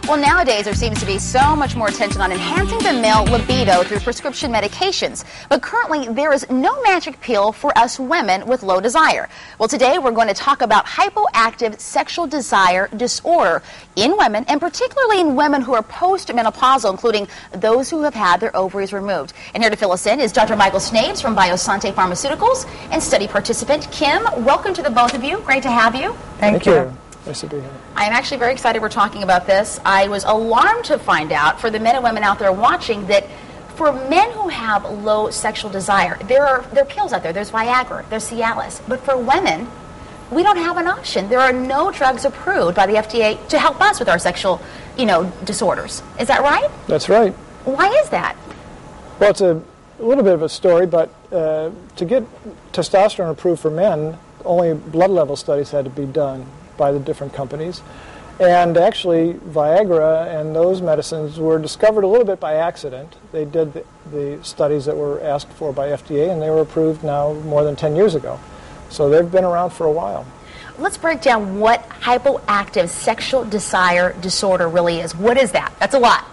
Well, nowadays there seems to be so much more attention on enhancing the male libido through prescription medications. But currently there is no magic pill for us women with low desire. Well, today we're going to talk about hypoactive sexual desire disorder in women, and particularly in women who are postmenopausal, including those who have had their ovaries removed. And here to fill us in is Dr. Michael Snaves from Biosante Pharmaceuticals and study participant Kim. Welcome to the both of you. Great to have you. Thank you. Nice to be here. I'm actually very excited we're talking about this. I was alarmed to find out, for the men and women out there watching, that for men who have low sexual desire, there are pills out there. There's Viagra, there's Cialis. But for women, we don't have an option. There are no drugs approved by the FDA to help us with our sexual, disorders. Is that right? That's right. Why is that? Well, it's a little bit of a story, but to get testosterone approved for men, only blood level studies had to be done by the different companies. And actually, Viagra and those medicines were discovered a little bit by accident. They did the studies that were asked for by FDA, and they were approved now more than 10 years ago. So they've been around for a while. Let's break down what hypoactive sexual desire disorder really is. What is that? That's a lot.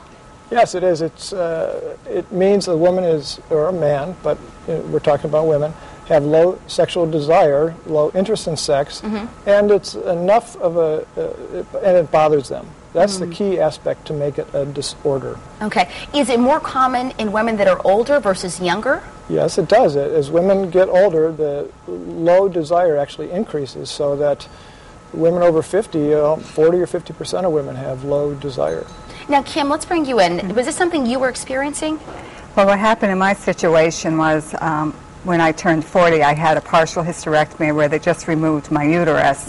Yes, it is. It means a woman is, or a man, but we're talking about women, have low sexual desire, low interest in sex, and it's enough of and it bothers them. That's the key aspect to make it a disorder. Okay. Is it more common in women that are older versus younger? Yes, it does. As women get older, the low desire actually increases, so that women over 50, 40 or 50% of women have low desire. Now, Kim, let's bring you in. Was this something you were experiencing? Well, what happened in my situation was when I turned 40, I had a partial hysterectomy where they just removed my uterus.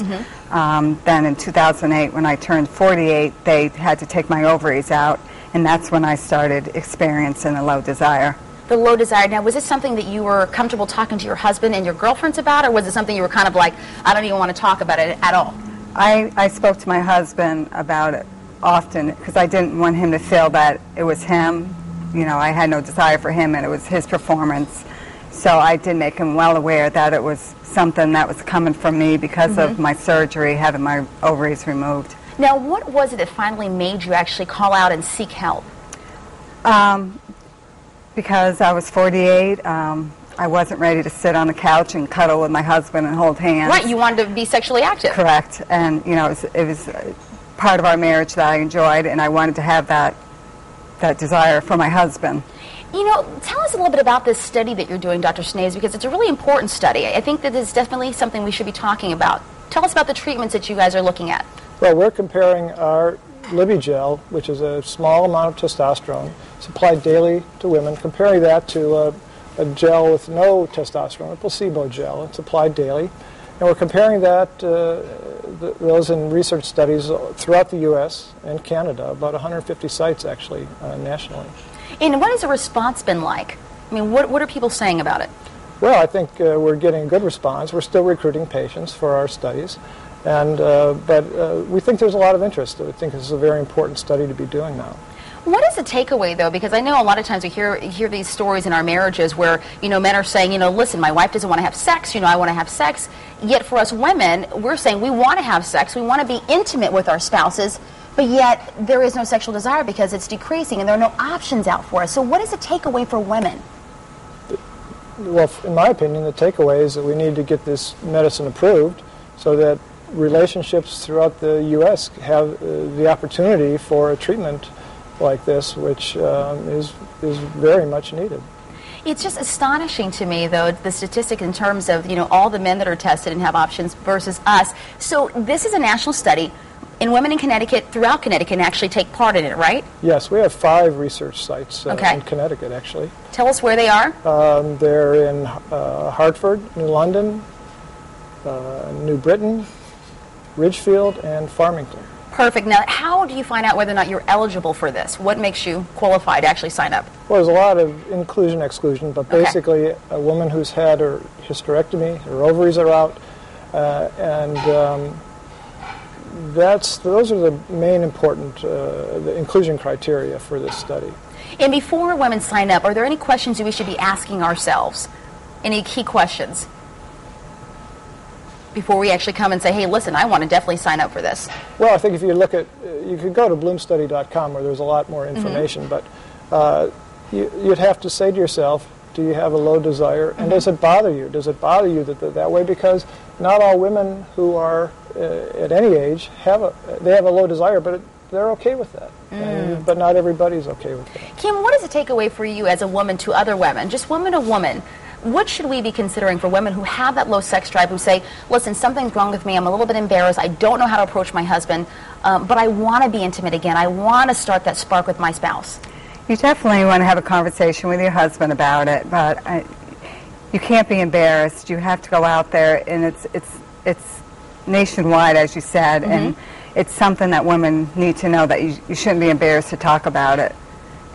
Then in 2008, when I turned 48, they had to take my ovaries out, and that's when I started experiencing a low desire. The low desire. Now, was this something that you were comfortable talking to your husband and your girlfriends about, or was it something you were kind of like, I don't even want to talk about it at all? I spoke to my husband about it often because I didn't want him to feel that it was him. I had no desire for him, and it was his performance. So I did make him well aware that it was something that was coming from me because of my surgery, having my ovaries removed. Now, what was it that finally made you actually call out and seek help? Because I was 48, I wasn't ready to sit on the couch and cuddle with my husband and hold hands. Right, you wanted to be sexually active. Correct, and it was part of our marriage that I enjoyed, and I wanted to have that desire for my husband. Tell us a little bit about this study that you're doing, Dr. Snaves, because it's a really important study. I think that it's definitely something we should be talking about. Tell us about the treatments that you guys are looking at. Well, we're comparing our Libigel, which is a small amount of testosterone, supplied daily to women, comparing that to a gel with no testosterone, a placebo gel. It's applied daily. And we're comparing that, those in research studies throughout the U.S. and Canada, about 150 sites actually nationally. And what has the response been like? I mean, what are people saying about it? Well, I think we're getting a good response. We're still recruiting patients for our studies, and but we think there's a lot of interest. We think this is a very important study to be doing now. What is the takeaway, though? Because I know a lot of times we hear these stories in our marriages where, men are saying, listen, my wife doesn't want to have sex, I want to have sex. Yet for us women, we're saying we want to have sex, we want to be intimate with our spouses, but yet there is no sexual desire because it's decreasing and there are no options out for us. So what is the takeaway for women? Well, in my opinion, the takeaway is that we need to get this medicine approved so that relationships throughout the U.S. have the opportunity for a treatment like this, which is very much needed. It's just astonishing to me, though, the statistic in terms of, all the men that are tested and have options versus us. So this is a national study. And women in Connecticut, throughout Connecticut, can actually take part in it, right? Yes, we have 5 research sites in Connecticut, actually. Tell us where they are. They're in Hartford, New London, New Britain, Ridgefield, and Farmington. Perfect. Now, how do you find out whether or not you're eligible for this? What makes you qualify to actually sign up? Well, there's a lot of inclusion-exclusion, but basically a woman who's had her hysterectomy, her ovaries are out, and those are the main important the inclusion criteria for this study. And before women sign up, are there any questions that we should be asking ourselves? Any key questions? before we actually come and say, hey, listen, I want to definitely sign up for this? Well, I think if you look at, you could go to bloomstudy.com where there's a lot more information, but you'd have to say to yourself, do you have a low desire, and does it bother you? Does it bother you that way? Because not all women who are at any age have a low desire, but they're okay with that. But not everybody's okay with that. Kim, what is the takeaway for you as a woman to other women, just woman to woman? What should we be considering for women who have that low sex drive, who say, listen, something's wrong with me, I'm a little bit embarrassed, I don't know how to approach my husband, but I want to be intimate again, I want to start that spark with my spouse? You definitely want to have a conversation with your husband about it, but you can't be embarrassed. You have to go out there, and it's nationwide, as you said, and it's something that women need to know, that you shouldn't be embarrassed to talk about it.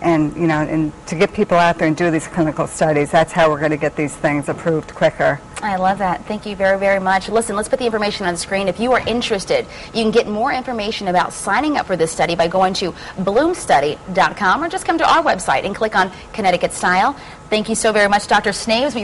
And, you know, and to get people out there and do these clinical studies, that's how we're going to get these things approved quicker. I love that. Thank you very, very much. Listen, let's put the information on the screen. If you are interested, you can get more information about signing up for this study by going to bloomstudy.com or just come to our website and click on Connecticut Style. Thank you so very much, Dr. Snaves.